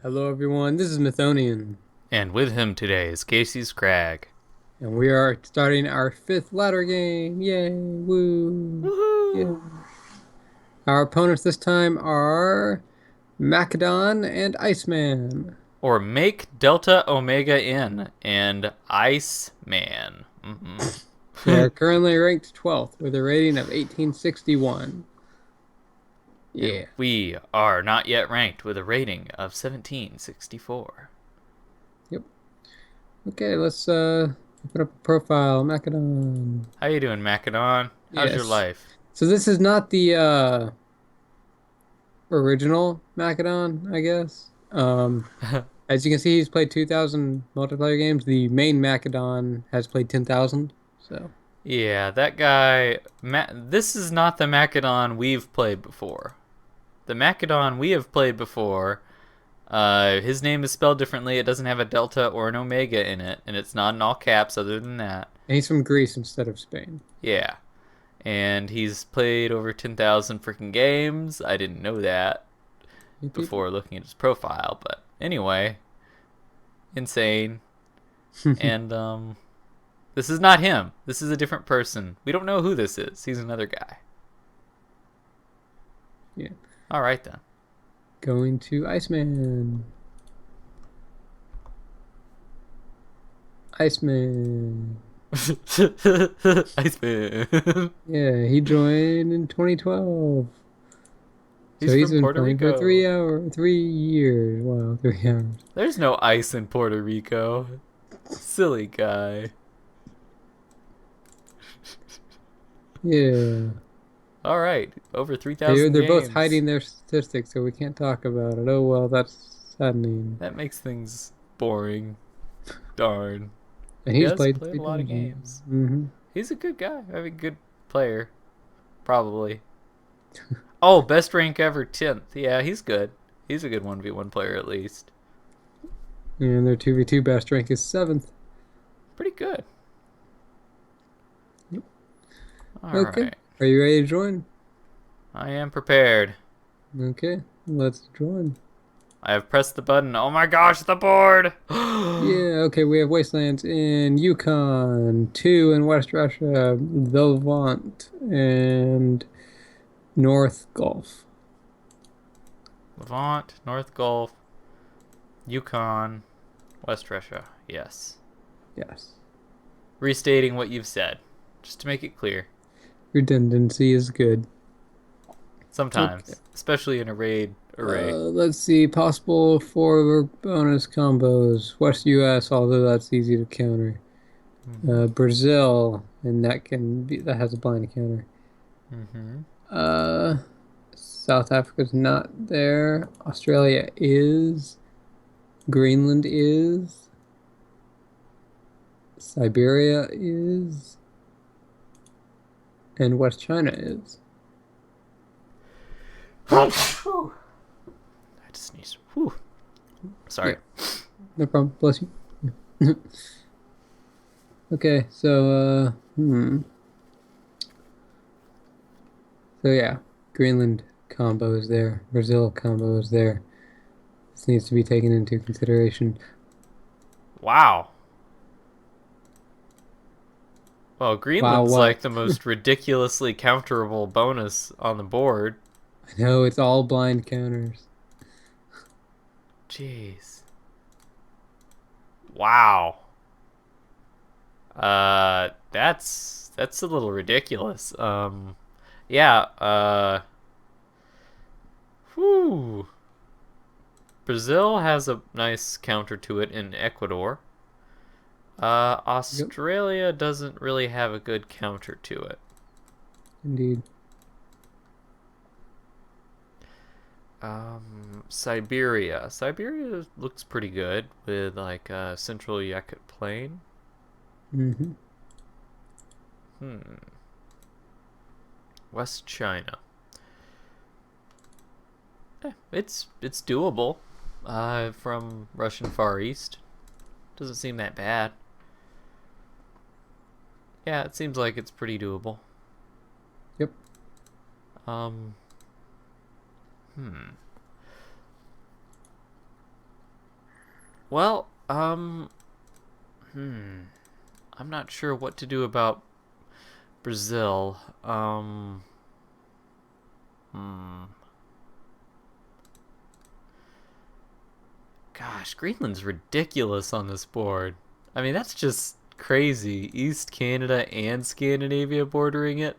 Hello, everyone. This is Mythonian, And with him today is kcscrag. and we are starting our fifth ladder game. Yay! Woo! Yeah. Woohoo! Our opponents this time are ΜΑΚΕΔΩΝ and Iceman. Or make Delta Omega N and Iceman. They are currently ranked 12th with a rating of 1861. And Yeah. we are not yet ranked with a rating of 1764. Yep. Okay, let's open up a profile. ΜΑΚΕΔΩΝ. How you doing, Macedon? How's your Yes. life? So this is not the original ΜΑΚΕΔΩN, I guess. As you can see, he's played 2,000 multiplayer games. The main ΜΑΚΕΔΩN has played 10,000. So, Yeah, that guy. This is not the Macedon we've played before. The Macedon we have played before. His name is spelled differently. It doesn't have a delta or an omega in it, and it's not in all caps. Other than that, and he's from Greece instead of Spain. yeah. And he's played over 10,000 freaking games. I didn't know that Beep, beep. before looking at his profile, but anyway, insane. And this is not him. This is a different person. We don't know who this is. He's another guy. Yeah. All right then. Going to Iceman. Iceman. Iceman. Yeah, he joined in 2012. So He's he's from been Puerto playing for Rico. 3 years. Wow, 3 hours. There's no ice in Puerto Rico. Silly guy. Yeah. All right, over They're, 3,000 they're both games. hiding their statistics, so we can't talk about it. Oh, well, that's saddening. That makes things boring. Darn. And He he's has played played a lot of 3,000. games. Mm-hmm. He's a good guy. I mean, good player. Probably. Oh, best rank ever, 10th. Yeah, he's good. He's a good 1v1 player at least. And their 2v2 best rank is 7th. Pretty good. Yep. All Okay. right. Are you ready to join? I am prepared. Okay. Let's join. I have pressed the button. Oh my gosh, the board! Yeah, okay. We have wastelands in Yukon, two in West Russia, the Levant, and North Gulf. Levant, North Gulf, Yukon, West Russia. Yes. Yes. Restating what you've said, just to make it clear. Redundancy is good. Okay. Sometimes, especially in a raid array. Let's see. Possible for bonus combos. West US, although that's easy to counter. Mm-hmm. Brazil, and that has a blind counter. Mm-hmm. Uh, South Africa's not there. Australia is. Greenland is. Siberia is. And West China is. I just sneezed. Whew. Sorry. Yeah, no problem. Bless you. Okay, so so yeah, Greenland combo is there. Brazil combo is there. This needs to be taken into consideration. Wow. Well, Wow, Greenland's what? like the most ridiculously counterable bonus on the board. I know it's all blind counters. Jeez. Wow. That's a little ridiculous. Yeah, whew. Brazil has a nice counter to it in Ecuador. Yep, Australia doesn't really have a good counter to it. indeed. Siberia. Siberia looks pretty good with like Central Yakut Plain. Mm-hmm. Hmm. West China. It's doable. From Russian Far East. Doesn't seem that bad. Yeah, it seems like it's pretty doable. Yep. Um. Hmm. Well, I'm not sure what to do about Brazil. Gosh, Greenland's ridiculous on this board. I mean, that's just crazy. East Canada and Scandinavia bordering it.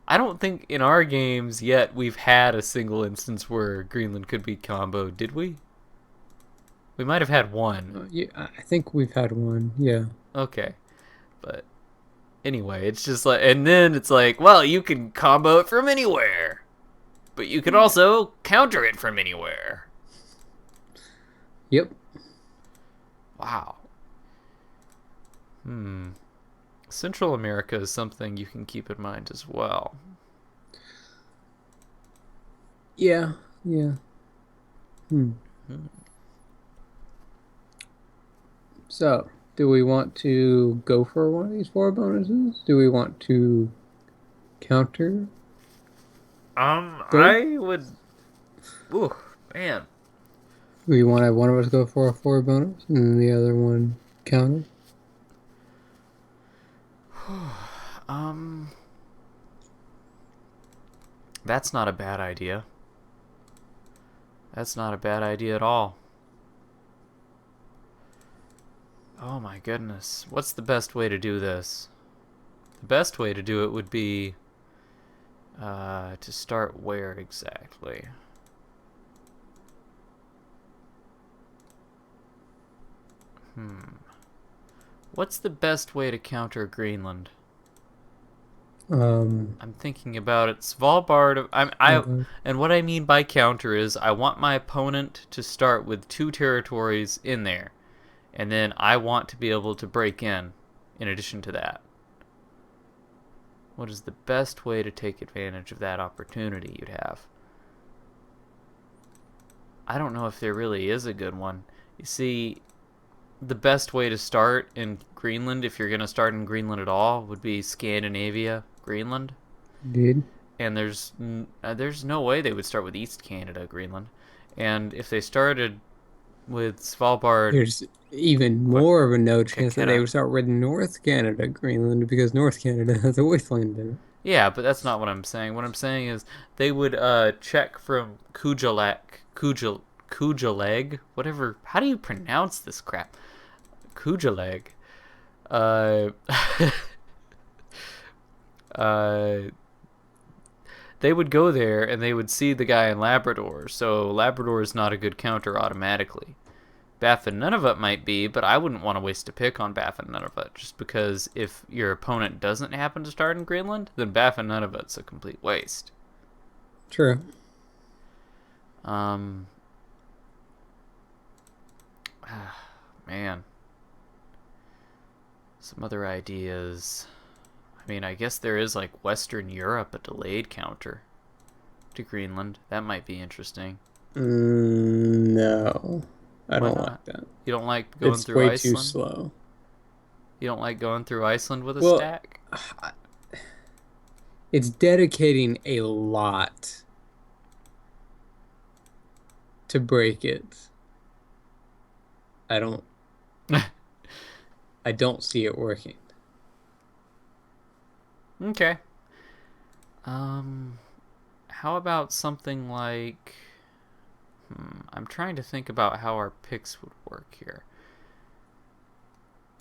I don't think in our games yet we've had a single instance where Greenland could be comboed, did we? We might have had one. Yeah, I think we've had one. Yeah. Okay. But anyway, it's just like, and then it's like, well, you can combo it from anywhere, but you can also counter it from anywhere. Yep. Wow. Central America is something you can keep in mind as well. Yeah. Yeah. So, do we want to go for one of these 4 bonuses? Do we want to counter? Go? I would. Ooh, man. Do we want to have one of us go for a 4 bonus and then the other one counter? That's not a bad idea. That's not a bad idea at all. Oh my goodness. What's the best way to do this? The best way to do it would be to start where exactly? What's the best way to counter Greenland? I'm thinking about it. Svalbard. And what I mean by counter is I want my opponent to start with 2 territories in there, and then I want to be able to break in addition to that. What is the best way to take advantage of that opportunity you'd have? I don't know if there really is a good one. You see, the best way to start in Greenland, if you're going to start in Greenland at all, would be Scandinavia, Greenland. Indeed. And there's no way they would start with East Canada, Greenland. And if they started with Svalbard... There's even more of a no chance that they would start with North Canada, Greenland, because North Canada has a wasteland in it. Yeah, but that's not what I'm saying. What I'm saying is they would check from Kujalek, whatever. How do you pronounce this crap? Kujalek. They would go there and they would see the guy in Labrador. So Labrador is not a good counter automatically. Baffin Nunavut might be, but I wouldn't want to waste a pick on Baffin Nunavut, just because if your opponent doesn't happen to start in Greenland, then Baffin Nunavut's a complete waste. True. Man. Some other ideas. I mean, I guess there is like Western Europe, a delayed counter to Greenland. That might be interesting. No. I don't like that. You don't like going through Iceland? It's way too slow. You don't like going through Iceland with a stack? It's dedicating a lot to break it. I don't see it working. Okay. How about something like... I'm trying to think about how our picks would work here.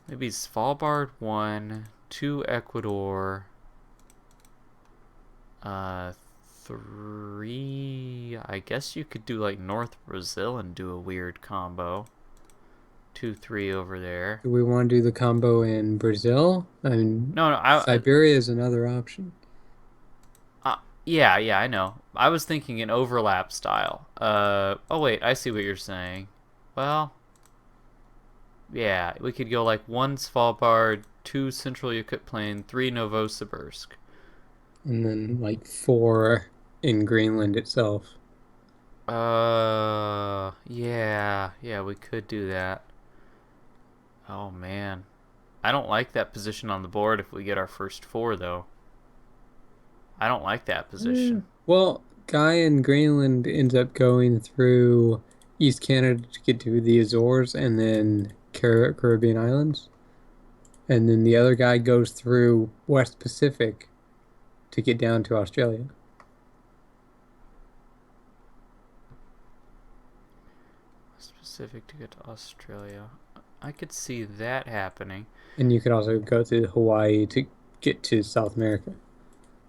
Maybe Svalbard 1, 2 Ecuador, 3... I guess you could do like North Brazil and do a weird combo. 2, 3 over there. Do we want to do the combo in Brazil? I mean, no, Siberia is another option. Yeah, I know. I was thinking an overlap style. Oh wait, I see what you're saying. Well, yeah, we could go like 1 Svalbard, 2 Central Yakut Plain, 3 Novosibirsk. And then like 4 in Greenland itself. Yeah, we could do that. Oh man. I don't like that position on the board if we get our first 4 though. I don't like that position. Well, guy in Greenland ends up going through East Canada to get to the Azores and then Caribbean islands. And then the other guy goes through West Pacific to get down to Australia. Specific to get to Australia. I could see that happening. And you could also go through Hawaii to get to South America.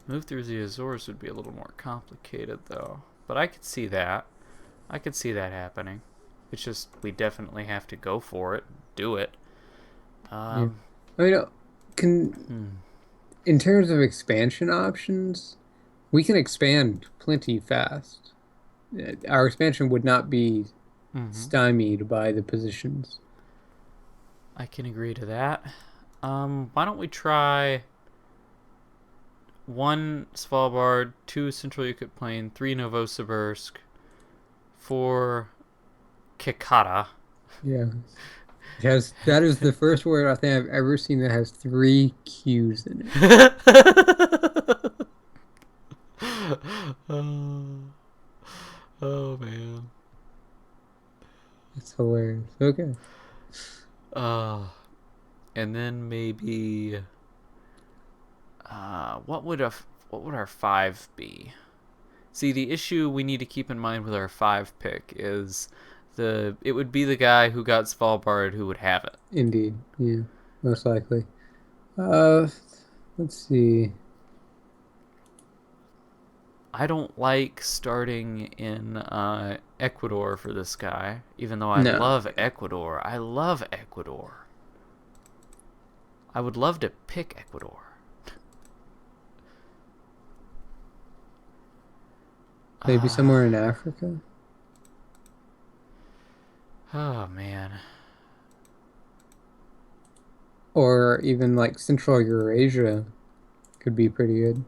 Move through the Azores would be a little more complicated, though. But I could see that. I could see that happening. It's just we definitely have to go for it, do it. Yeah. I mean, in terms of expansion options, we can expand plenty fast. Our expansion would not be stymied by the positions. I can agree to that. Why don't we try 1 Svalbard, 2 Central Yukon Plain, 3 Novosibirsk, 4 Kikata. Yeah. That is the first word I think I've ever seen that has 3 Q's in it. Oh man. It's hilarious. Okay. And then maybe what would our 5 be? See, the issue we need to keep in mind with our 5 pick is it would be the guy who got Svalbard who would have it. Indeed. Yeah. Most likely. Let's see. I don't like starting in Ecuador for this guy, even though I love Ecuador. I love Ecuador. I would love to pick Ecuador. Maybe somewhere in Africa? Oh, man. Or even like Central Eurasia could be pretty good.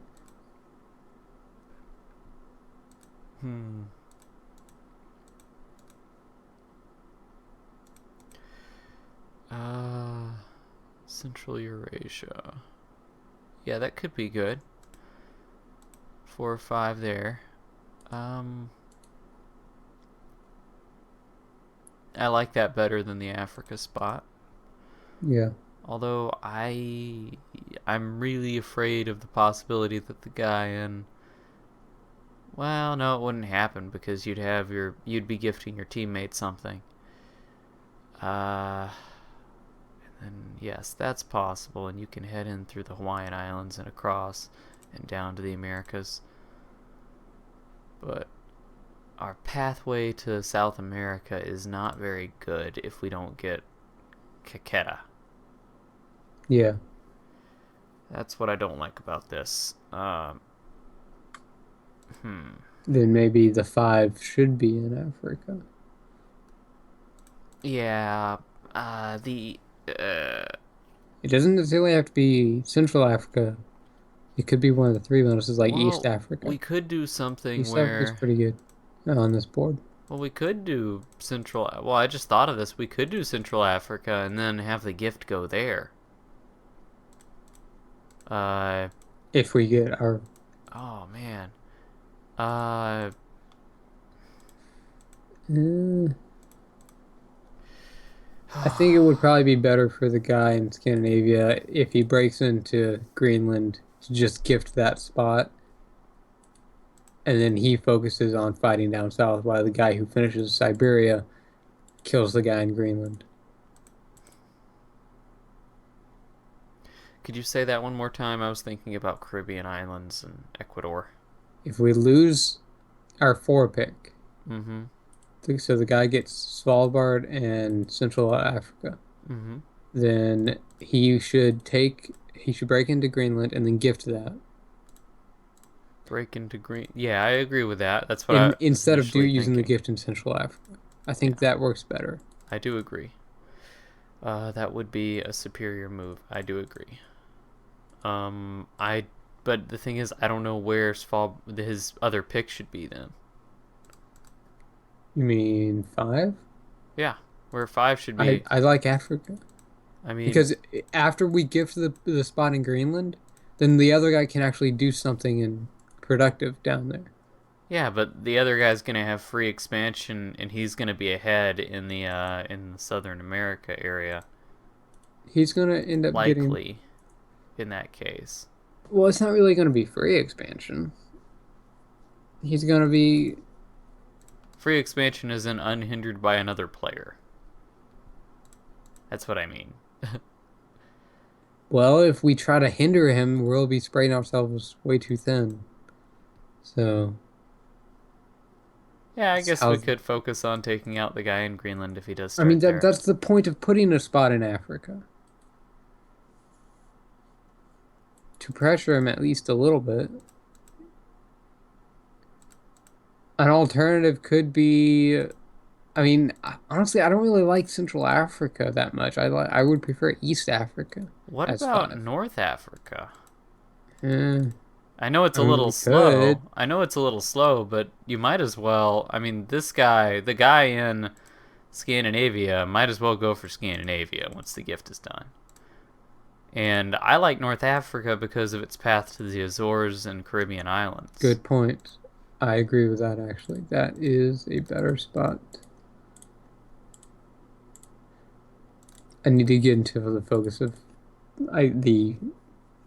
Central Eurasia. Yeah, that could be good. 4 or 5 there. I like that better than the Africa spot. Yeah. Although I'm really afraid of the possibility that the guy in, well, no, it wouldn't happen because you'd be gifting your teammate something. And then yes, that's possible, and you can head in through the Hawaiian Islands and across and down to the Americas. But our pathway to South America is not very good if we don't get Caqueta. Yeah. That's what I don't like about this. Then maybe the 5 should be in Africa. Yeah. It doesn't necessarily have to be Central Africa. It could be one of the 3 bonuses, like East Africa. We could do something East where Africa's pretty good on this board. Well, we could do Central. Well, I just thought of this. We could do Central Africa and then have the gift go there. If we get our. Oh man. I think it would probably be better for the guy in Scandinavia if he breaks into Greenland to just gift that spot. And then he focuses on fighting down south while the guy who finishes Siberia kills the guy in Greenland. Could you say that one more time? I was thinking about Caribbean islands and Ecuador. If we lose our 4 pick, Mm-hmm. so the guy gets Svalbard and Central Africa, then he should break into Greenland and then gift that. Break into Green. Yeah, I agree with that. That's what instead of using the gift in Central Africa. I think that works better. I do agree. That would be a superior move. I do agree. But the thing is, I don't know where his other pick should be then. You mean 5? Yeah, where 5 should be. I like Africa. I mean, because after we gift the spot in Greenland, then the other guy can actually do something productive down there. Yeah, but the other guy's gonna have free expansion, and he's gonna be ahead in the Southern America area, He's gonna end up getting. likely. In that case, Well, it's not really gonna be free expansion. He's gonna be. free expansion isn't unhindered by another player. That's what I mean. Well, if we try to hinder him, we'll be spreading ourselves way too thin. So, Yeah, I guess we how's. could focus on taking out the guy in Greenland if he does I mean, start there. that's the point of putting a spot in Africa. To pressure him at least a little bit. An alternative could be, I mean, honestly, I don't really like Central Africa that much. I would prefer East Africa What as about 5. North Africa? Eh, I know it's I a mean, little we could. slow. I know it's a little slow, but you might as well. I mean, this guy, the guy in Scandinavia, might as well go for Scandinavia once the gift is done. And I like North Africa because of its path to the Azores and Caribbean islands. Good point. I agree with that, actually. That is a better spot. I need to get into the focus of the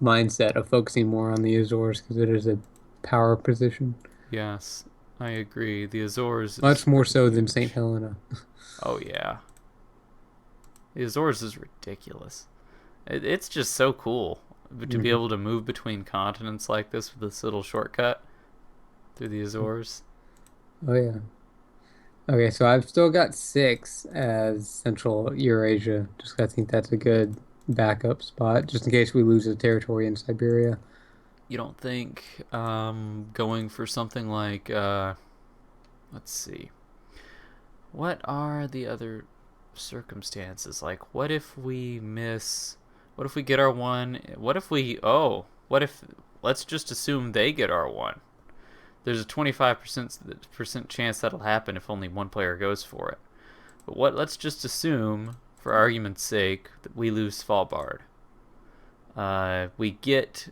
mindset of focusing more on the Azores because it is a power position, Yes, I agree. The Azores is much more pretty so than St. huge. Helena. Oh, yeah. The Azores is ridiculous. It's just so cool to be Mhm. able to move between continents like this with this little shortcut through the Azores. Oh yeah. Okay, so I've still got 6 as Central Eurasia. Just 'cause I think that's a good backup spot, just in case we lose a territory in Siberia. You don't think going for something like, let's see, what are the other circumstances? Like, what if we miss, what if we get our one, what if, let's just assume they get our one. There's a 25% chance that'll happen if only one player goes for it. But let's just assume, for argument's sake, that we lose Svalbard. We get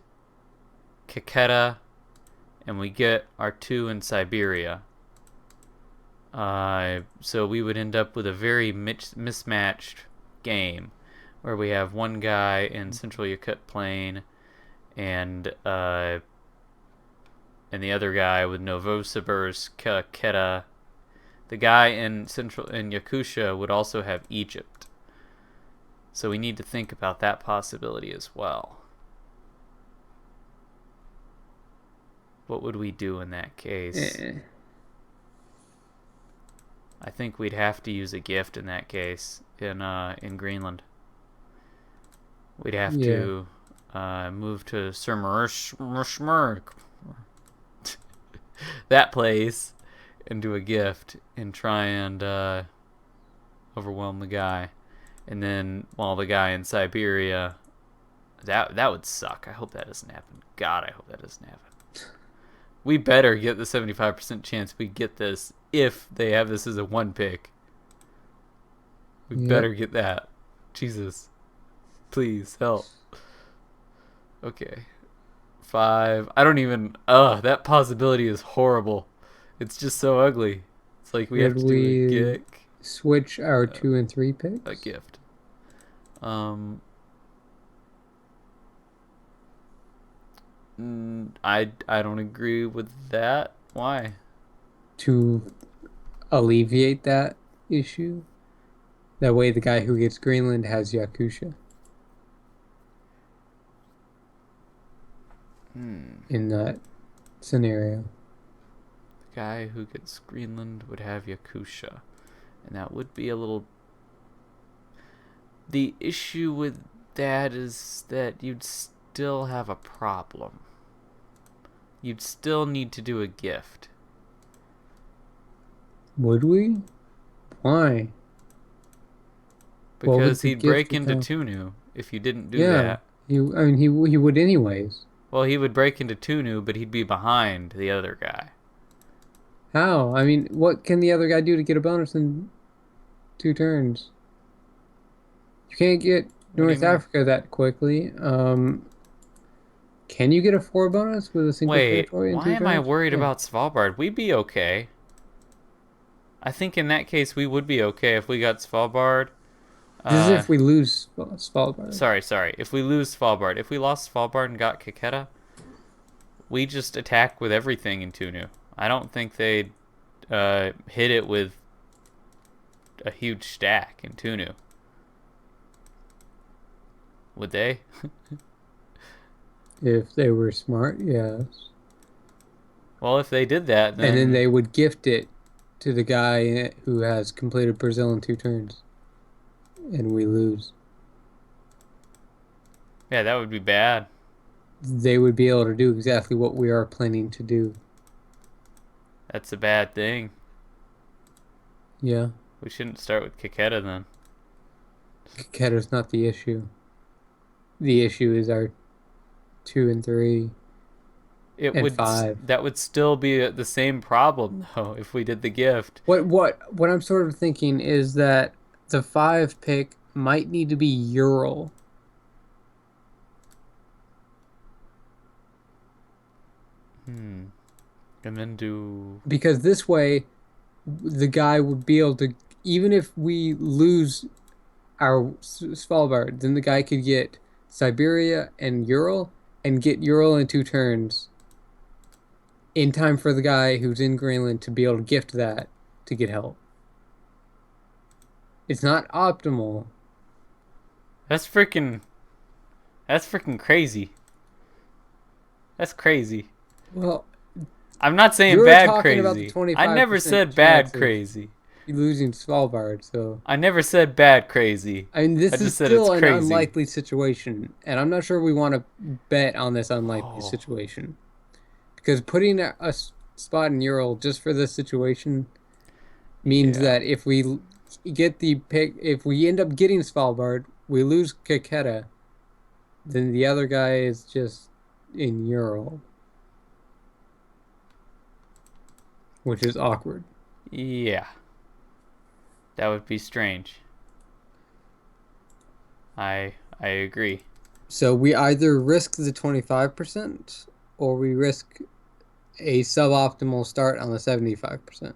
Kaketa, and we get our 2 in Siberia. So we would end up with a very mismatched game, where we have one guy in Central Yakut Plain, and the other guy with Novosibirsk, Kaketa. The guy in Yakutia would also have Egypt. So we need to think about that possibility as well. What would we do in that case? Eh. I think we'd have to use a gift in that case in Greenland. We'd have Yeah. to move to Surmurshmurk, that place, and do a gift and try and overwhelm the guy. And then while the guy in Siberia, that would suck. I hope that doesn't happen. God, I hope that doesn't happen. We better get the 75% chance we get this if they have this as a 1 pick. We Yep. better get that. Jesus. Please, help. Okay. 5. I don't even... that possibility is horrible. It's just so ugly. It's like we have Would to do we switch our 2 and 3 a picks? gift. I don't agree with that. Why? To alleviate that issue. That way, the guy who gets Greenland has Yakutia in that scenario. The guy who gets Greenland would have Yakutia. And that would be a little... The issue with that is that you'd still have a problem. You'd still need to do a gift. Would we? Why? What would Because the he'd gift break into account? Tunu if you didn't do Yeah, that. he would anyways. Well, he would break into Tunu, but he'd be behind the other guy. How? I mean, what can the other guy do to get a bonus in 2 turns? You can't get What do you North mean? Africa that quickly. Can you get a 4 bonus with a single Wait, territory in why 2 am I turns? worried Yeah. about Svalbard? We'd be okay. I think in that case we would be okay if we got Svalbard. This is Uh, if we lose Svalbard. sorry. If we lose Svalbard, if we lost Svalbard and got Kaketa, we just attack with everything in Tunu. I don't think they'd hit it with a huge stack in Tunu. Would they? If they were smart, yes. Well, if they did that, And then then they would gift it to the guy who has completed Brazil in 2 turns. And we lose. yeah, that would be bad. They would be able to do exactly what we are planning to do. That's a bad thing. Yeah. We shouldn't start with Kaketa then. Kaketa's not the issue. The issue is our 2 and 3 It and would 5. that would still be the same problem though if we did the gift. What I'm sort of thinking is that the 5 pick might need to be Ural. Hmm. And then do Because this way, the guy would be able to, even if we lose our Svalbard, then the guy could get Siberia and Ural and get Ural in 2 turns in time for the guy who's in Greenland to be able to gift that to get help. It's not optimal. that's freaking crazy. That's crazy. Well, I'm not saying you're bad talking about the crazy. I never 25% said bad chance of crazy. losing Svalbard, so I never said bad crazy. I mean, I this is just said it's still an crazy. unlikely situation, and I'm not sure we want to bet on this unlikely Oh. situation. Because putting a spot in Ural just for this situation means Yeah. that if we get the pick, if we end up getting Svalbard, we lose Kaketa, then the other guy is just in Ural, which is awkward. Yeah. That would be strange. I agree. So we either risk the 25% or we risk a suboptimal start on the 75%.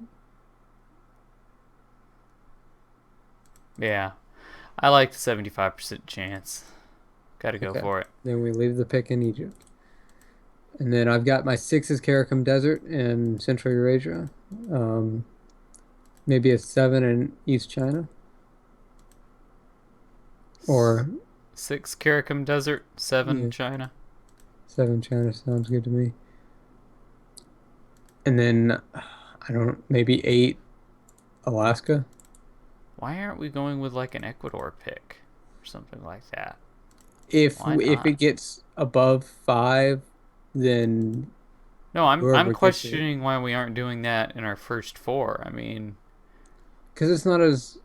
Yeah. I like the 75% chance. Gotta go Okay. for it. Then we leave the pick in Egypt. And then I've got my 6 is Karakum Desert in Central Eurasia. Maybe a 7 in East China. Or 6 Karakum Desert, 7 Yeah. China. 7 China sounds good to me. And then, I don't, maybe 8 Alaska. Why aren't we going with like an Ecuador pick or something like that? If Why if not? it gets above 5, then No, I'm whoever gets it. questioning why we aren't doing that in our first 4. I mean, Because it's not as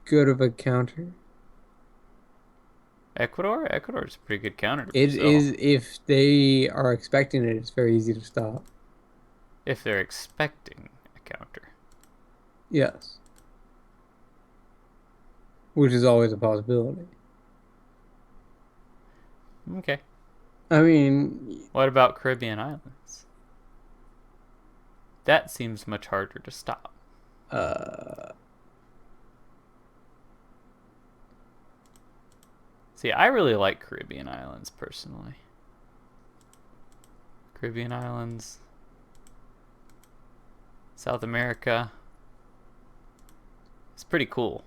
good of a counter. Ecuador is a pretty good counter to It Brazil is, if they are expecting it, it's very easy to stop. if they're expecting a counter. Yes. Which is always a possibility. Okay. I mean, What about Caribbean islands? That seems much harder to stop. uh, See, I really like Caribbean islands personally. Caribbean islands, South America. It's pretty cool.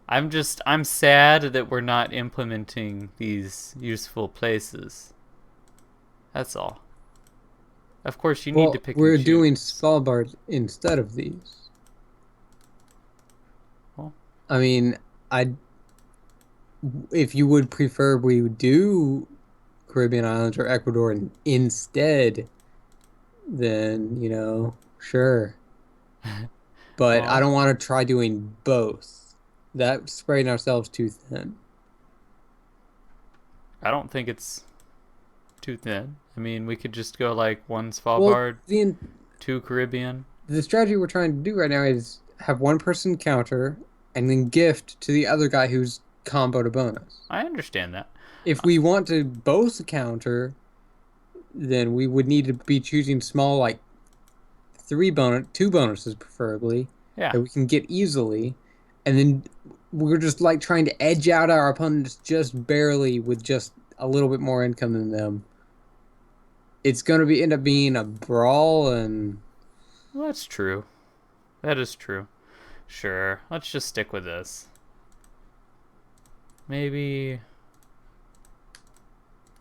I'm sad that we're not implementing these useful places. That's all. Of course, you need to pick we're and doing choose. Svalbard instead of these. Well, I mean, if you would prefer we would do Caribbean islands or Ecuador instead, then, sure. But I well, don't want to try doing both. That's spreading ourselves too thin. I don't think it's too thin. I mean, we could just go like 1 Well, Svalbard, the 2 Caribbean. the strategy we're trying to do right now is have one person counter and then gift to the other guy who's comboed a bonus. I understand that. If we want to both counter, then we would need to be choosing small, like two bonuses preferably, Yeah. that we can get easily, and then we're just like trying to edge out our opponents just barely with just a little bit more income than them. It's gonna be end up being a brawl, and Well, that's true. That is true. Sure. Let's just stick with this. Maybe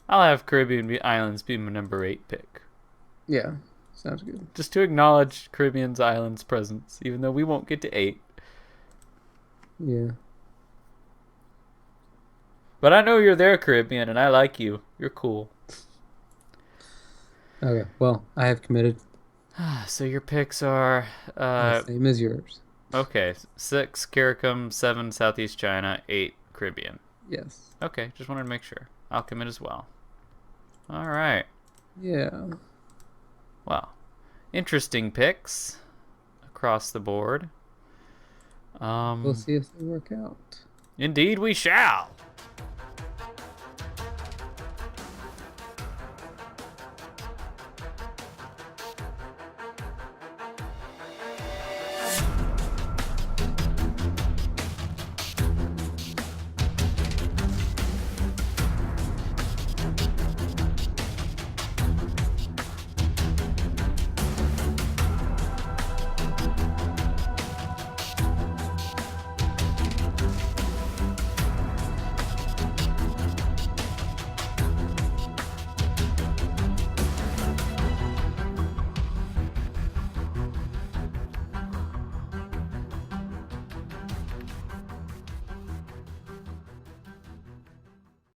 I'll have Caribbean Islands be my number 8 pick. yeah, sounds good. Just to acknowledge Caribbean's islands presence, even though we won't get to 8. Yeah. But I know you're there, Caribbean, and I like you. You're cool. Okay. Well, I have committed. So your picks are The same as yours. okay, 6 CARICOM, 7 Southeast China, 8 Caribbean. Yes. Okay, just wanted to make sure. I'll commit as well. All right. Yeah. Well, interesting picks across the board. We'll see if they work out. Indeed we shall.